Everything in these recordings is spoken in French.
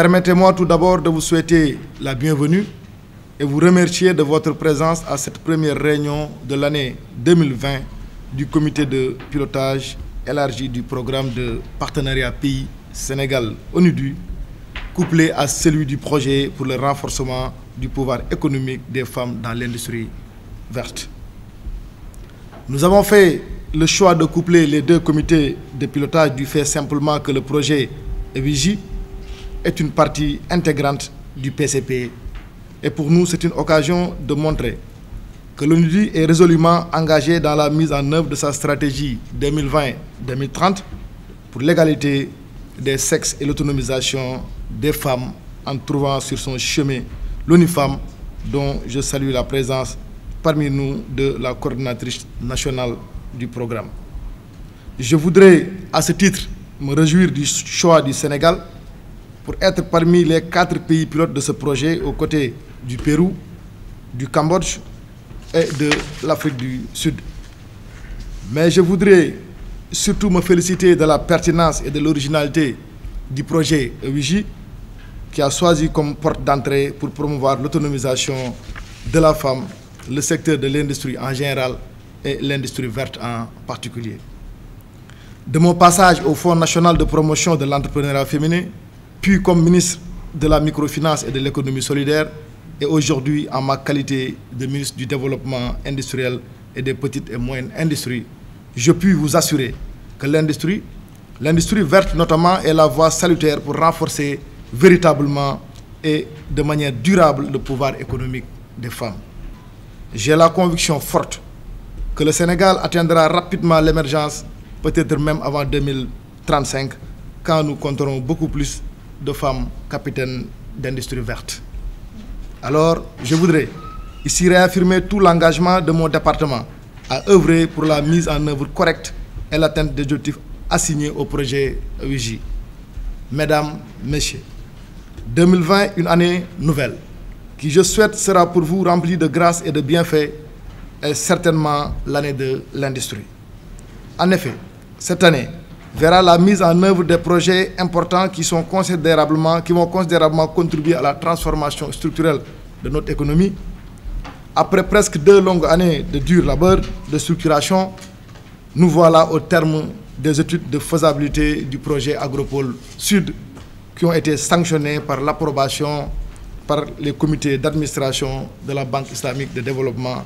Permettez-moi tout d'abord de vous souhaiter la bienvenue et vous remercier de votre présence à cette première réunion de l'année 2020 du comité de pilotage élargi du programme de partenariat pays Sénégal-ONUDU, couplé à celui du projet pour le renforcement du pouvoir économique des femmes dans l'industrie verte. Nous avons fait le choix de coupler les deux comités de pilotage du fait simplement que le projet EWIGI est une partie intégrante du PCP. Et pour nous, c'est une occasion de montrer que l'ONUDU est résolument engagé dans la mise en œuvre de sa stratégie 2020-2030 pour l'égalité des sexes et l'autonomisation des femmes en trouvant sur son chemin l'ONUFEM, dont je salue la présence parmi nous de la coordinatrice nationale du programme. Je voudrais à ce titre me réjouir du choix du Sénégal pour être parmi les 4 pays pilotes de ce projet aux côtés du Pérou, du Cambodge et de l'Afrique du Sud. Mais je voudrais surtout me féliciter de la pertinence et de l'originalité du projet EWIGI qui a choisi comme porte d'entrée pour promouvoir l'autonomisation de la femme, le secteur de l'industrie en général et l'industrie verte en particulier. De mon passage au Fonds national de promotion de l'entrepreneuriat féminin, puis comme ministre de la microfinance et de l'économie solidaire, et aujourd'hui en ma qualité de ministre du développement industriel et des petites et moyennes industries, je puis vous assurer que l'industrie verte notamment est la voie salutaire pour renforcer véritablement et de manière durable le pouvoir économique des femmes. J'ai la conviction forte que le Sénégal atteindra rapidement l'émergence, peut-être même avant 2035, quand nous compterons beaucoup plus de femmes capitaines d'industrie verte. Alors, je voudrais ici réaffirmer tout l'engagement de mon département à œuvrer pour la mise en œuvre correcte et l'atteinte des objectifs assignés au projet EWIGI. Mesdames, Messieurs, 2020, une année nouvelle, qui je souhaite sera pour vous remplie de grâce et de bienfaits, est certainement l'année de l'industrie. En effet, cette année verra la mise en œuvre des projets importants qui vont considérablement contribuer à la transformation structurelle de notre économie. Après presque 2 longues années de dur labeur, de structuration, nous voilà au terme des études de faisabilité du projet Agropole Sud qui ont été sanctionnées par l'approbation par les comités d'administration de la Banque islamique de développement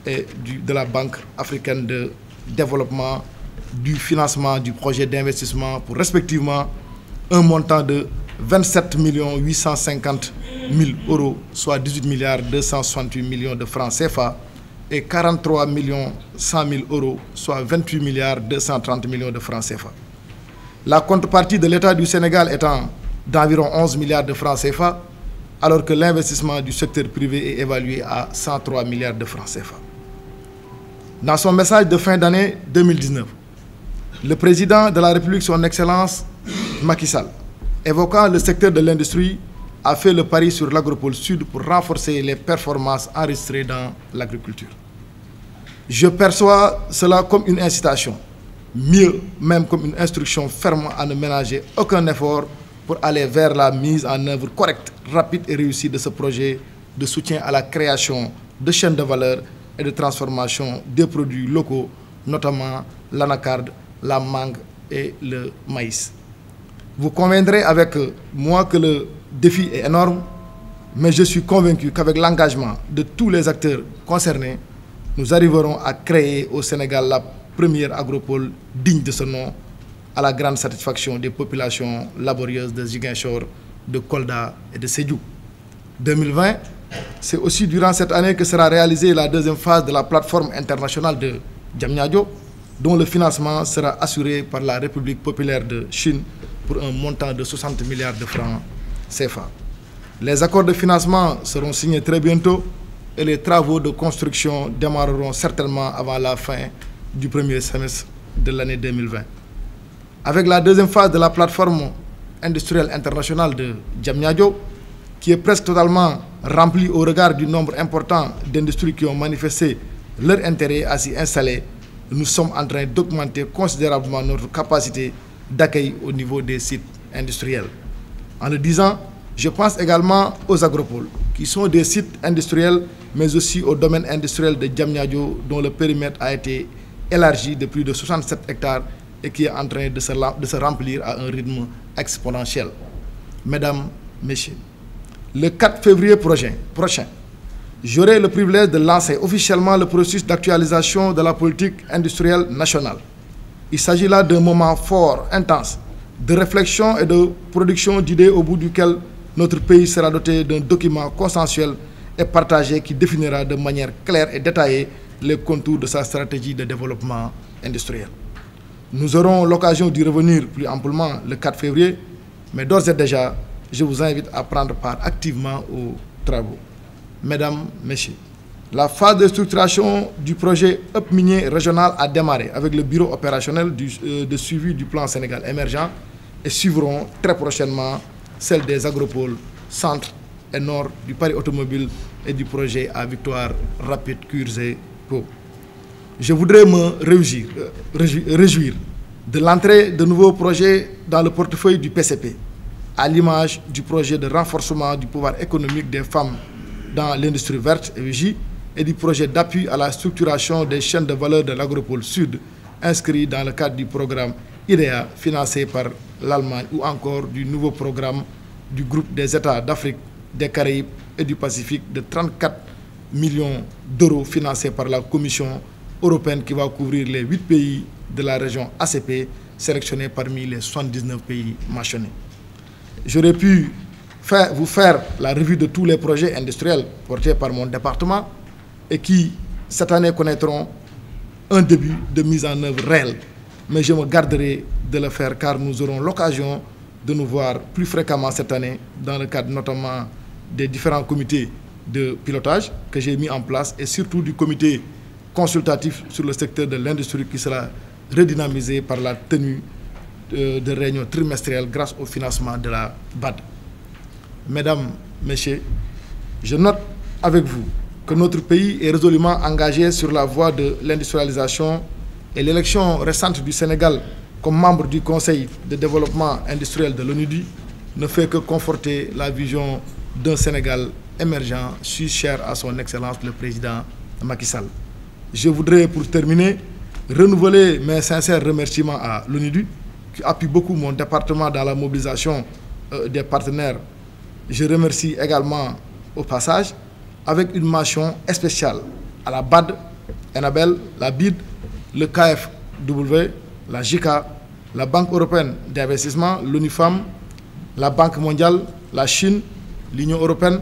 et de la Banque africaine de développement, du financement du projet d'investissement pour respectivement un montant de 27 850 000 euros, soit 18 268 millions de francs CFA, et 43 100 000 euros, soit 28 230 millions de francs CFA. La contrepartie de l'État du Sénégal étant d'environ 11 milliards de francs CFA, alors que l'investissement du secteur privé est évalué à 103 milliards de francs CFA. Dans son message de fin d'année 2019, le président de la République, son Excellence Macky Sall, évoquant le secteur de l'industrie, a fait le pari sur l'Agropole Sud pour renforcer les performances enregistrées dans l'agriculture. Je perçois cela comme une incitation, mieux même comme une instruction ferme à ne ménager aucun effort pour aller vers la mise en œuvre correcte, rapide et réussie de ce projet de soutien à la création de chaînes de valeur et de transformation des produits locaux, notamment l'anacarde, la mangue et le maïs. Vous conviendrez avec moi que le défi est énorme, mais je suis convaincu qu'avec l'engagement de tous les acteurs concernés, nous arriverons à créer au Sénégal la première agropole digne de ce nom, à la grande satisfaction des populations laborieuses de Ziguinchor, de Kolda et de Sédhiou. 2020, c'est aussi durant cette année que sera réalisée la 2e phase de la plateforme internationale de Diamniadio, dont le financement sera assuré par la République populaire de Chine pour un montant de 60 milliards de francs CFA. Les accords de financement seront signés très bientôt et les travaux de construction démarreront certainement avant la fin du premier semestre de l'année 2020. Avec la 2e phase de la plateforme industrielle internationale de Diamniadio, qui est presque totalement remplie au regard du nombre important d'industries qui ont manifesté leur intérêt à s'y installer, nous sommes en train d'augmenter considérablement notre capacité d'accueil au niveau des sites industriels. En le disant, Je pense également aux agropoles, qui sont des sites industriels, mais aussi au domaine industriel de Diamniadio, dont le périmètre a été élargi de plus de 67 hectares et qui est en train de se remplir à un rythme exponentiel. Mesdames, Messieurs, le 4 février prochain, j'aurai le privilège de lancer officiellement le processus d'actualisation de la politique industrielle nationale. Il s'agit là d'un moment fort, intense, de réflexion et de production d'idées au bout duquel notre pays sera doté d'un document consensuel et partagé qui définira de manière claire et détaillée les contours de sa stratégie de développement industriel. Nous aurons l'occasion d'y revenir plus amplement le 4 février, mais d'ores et déjà, je vous invite à prendre part activement aux travaux. Mesdames, Messieurs, la phase de structuration du projet Hub minier régional a démarré avec le bureau opérationnel de suivi du plan Sénégal émergent et suivront très prochainement celle des agropoles centre et nord du Paris automobile et du projet à Victoire Rapide Curzé Pau. Je voudrais me réjouir de l'entrée de nouveaux projets dans le portefeuille du PCP, à l'image du projet de renforcement du pouvoir économique des femmes dans l'industrie verte et du projet d'appui à la structuration des chaînes de valeur de l'agropole sud, inscrit dans le cadre du programme IDEA financé par l'Allemagne ou encore du nouveau programme du groupe des États d'Afrique, des Caraïbes et du Pacifique de 34 millions d'euros financé par la Commission européenne qui va couvrir les 8 pays de la région ACP sélectionnés parmi les 79 pays mentionnés. J'aurais pu vous faire la revue de tous les projets industriels portés par mon département et qui, cette année, connaîtront un début de mise en œuvre réelle. Mais je me garderai de le faire car nous aurons l'occasion de nous voir plus fréquemment cette année dans le cadre notamment des différents comités de pilotage que j'ai mis en place et surtout du comité consultatif sur le secteur de l'industrie qui sera redynamisé par la tenue de réunions trimestrielles grâce au financement de la BAD. Mesdames, Messieurs, je note avec vous que notre pays est résolument engagé sur la voie de l'industrialisation et l'élection récente du Sénégal comme membre du Conseil de développement industriel de l'ONUDI ne fait que conforter la vision d'un Sénégal émergent, si cher à son Excellence le Président Macky Sall. Je voudrais, pour terminer, renouveler mes sincères remerciements à l'ONUDI qui appuie beaucoup mon département dans la mobilisation des partenaires. Je remercie également au passage avec une mention spéciale à la BAD, Enabel, la BID, le KFW, la JICA, la Banque européenne d'investissement, l'UNIFAM, la Banque mondiale, la Chine, l'Union européenne,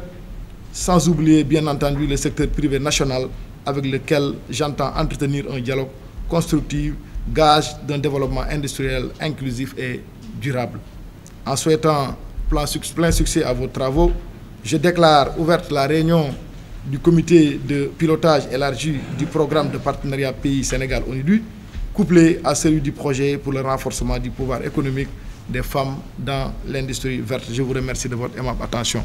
sans oublier bien entendu le secteur privé national avec lequel j'entends entretenir un dialogue constructif, gage d'un développement industriel inclusif et durable. En souhaitant plein succès à vos travaux, je déclare ouverte la réunion du comité de pilotage élargi du programme de partenariat pays-Sénégal-ONUDI, couplé à celui du projet pour le renforcement du pouvoir économique des femmes dans l'industrie verte. Je vous remercie de votre aimable attention.